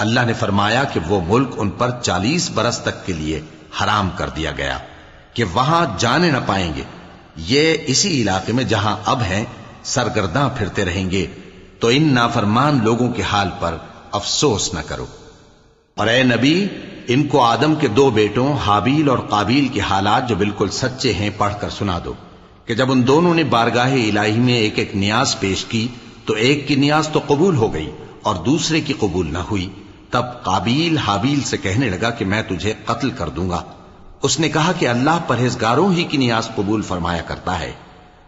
اللہ نے فرمایا کہ وہ ملک ان پر 40 برس تک کے لیے حرام کر دیا گیا کہ وہاں جانے نہ پائیں گے، یہ اسی علاقے میں جہاں اب ہیں سرگرداں پھرتے رہیں گے، تو ان نافرمان لوگوں کے حال پر افسوس نہ کرو۔ اور اے نبی، ان کو آدم کے 2 بیٹوں حابیل اور قابیل کے حالات جو بالکل سچے ہیں پڑھ کر سنا دو کہ جب ان دونوں نے بارگاہ الہی میں ایک ایک نیاز پیش کی تو ایک کی نیاز تو قبول ہو گئی اور دوسرے کی قبول نہ ہوئی۔ تب قابیل حابیل سے کہنے لگا کہ میں تجھے قتل کر دوں گا۔ اس نے کہا کہ اللہ پرہیزگاروں ہی کی نیاز قبول فرمایا کرتا ہے،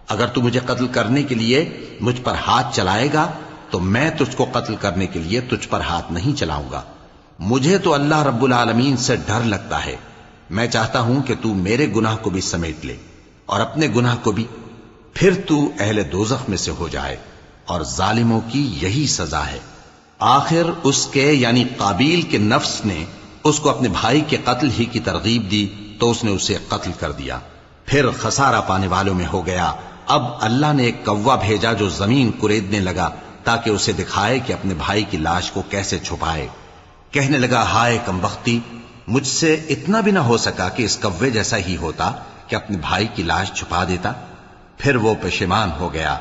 اگر تو مجھے قتل کرنے کے لیے مجھ پر ہاتھ چلائے گا تو میں تجھ کو قتل کرنے کے لیے تجھ پر ہاتھ نہیں چلاؤں گا۔ مجھے تو اللہ رب العالمین سے ڈر لگتا ہے، میں چاہتا ہوں کہ تو میرے گناہ کو بھی سمیٹ لے اور اپنے گناہ کو بھی، پھر تو اہل دوزخ میں سے ہو جائے، اور ظالموں کی یہی سزا ہے۔ آخر اس کے یعنی قابیل کے نفس نے اس کو اپنے بھائی کے قتل ہی کی ترغیب دی تو اس نے اسے قتل کر دیا، پھر خسارہ پانے والوں میں ہو گیا۔ اب اللہ نے ایک کوا بھیجا جو زمین کریدنے لگا تاکہ اسے دکھائے کہ اپنے بھائی کی لاش کو کیسے چھپائے۔ کہنے لگا ہائے کمبختی، مجھ سے اتنا بھی نہ ہو سکا کہ اس کوے جیسا ہی ہوتا کہ اپنے بھائی کی لاش چھپا دیتا۔ پھر وہ پشیمان ہو گیا۔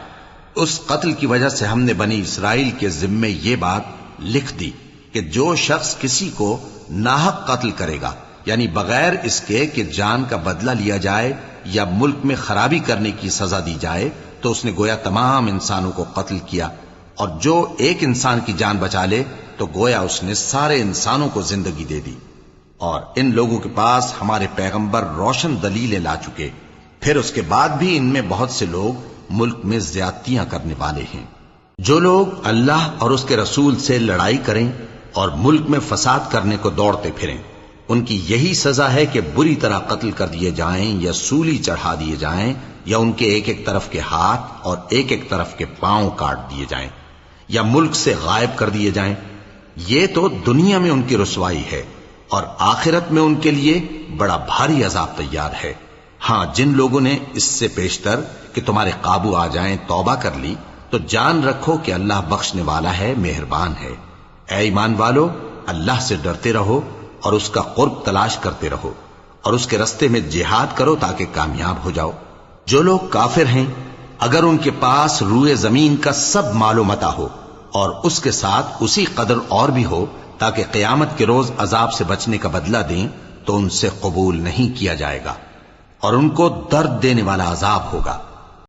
اس قتل کی وجہ سے ہم نے بنی اسرائیل کے ذمے یہ بات لکھ دی کہ جو شخص کسی کو ناحق قتل کرے گا، یعنی بغیر اس کے کہ جان کا بدلہ لیا جائے یا ملک میں خرابی کرنے کی سزا دی جائے، تو اس نے گویا تمام انسانوں کو قتل کیا، اور جو ایک انسان کی جان بچا لے تو گویا اس نے سارے انسانوں کو زندگی دے دی۔ اور ان لوگوں کے پاس ہمارے پیغمبر روشن دلیلیں لا چکے، پھر اس کے بعد بھی ان میں بہت سے لوگ ملک میں زیادتیاں کرنے والے ہیں۔ جو لوگ اللہ اور اس کے رسول سے لڑائی کریں اور ملک میں فساد کرنے کو دوڑتے پھریں، ان کی یہی سزا ہے کہ بری طرح قتل کر دیے جائیں یا سولی چڑھا دیے جائیں، یا ان کے ایک ایک طرف کے ہاتھ اور ایک ایک طرف کے پاؤں کاٹ دیے جائیں، یا ملک سے غائب کر دیے جائیں۔ یہ تو دنیا میں ان کی رسوائی ہے، اور آخرت میں ان کے لیے بڑا بھاری عذاب تیار ہے۔ ہاں، جن لوگوں نے اس سے پیشتر کہ تمہارے قابو آ جائیں توبہ کر لی تو جان رکھو کہ اللہ بخشنے والا ہے، مہربان ہے۔ اے ایمان والو، اللہ سے ڈرتے رہو اور اس کا قرب تلاش کرتے رہو، اور اس کے رستے میں جہاد کرو تاکہ کامیاب ہو جاؤ۔ جو لوگ کافر ہیں، اگر ان کے پاس روئے زمین کا سب مال و متاع ہو اور اس کے ساتھ اسی قدر اور بھی ہو تاکہ قیامت کے روز عذاب سے بچنے کا بدلہ دیں، تو ان سے قبول نہیں کیا جائے گا، اور ان کو درد دینے والا عذاب ہوگا۔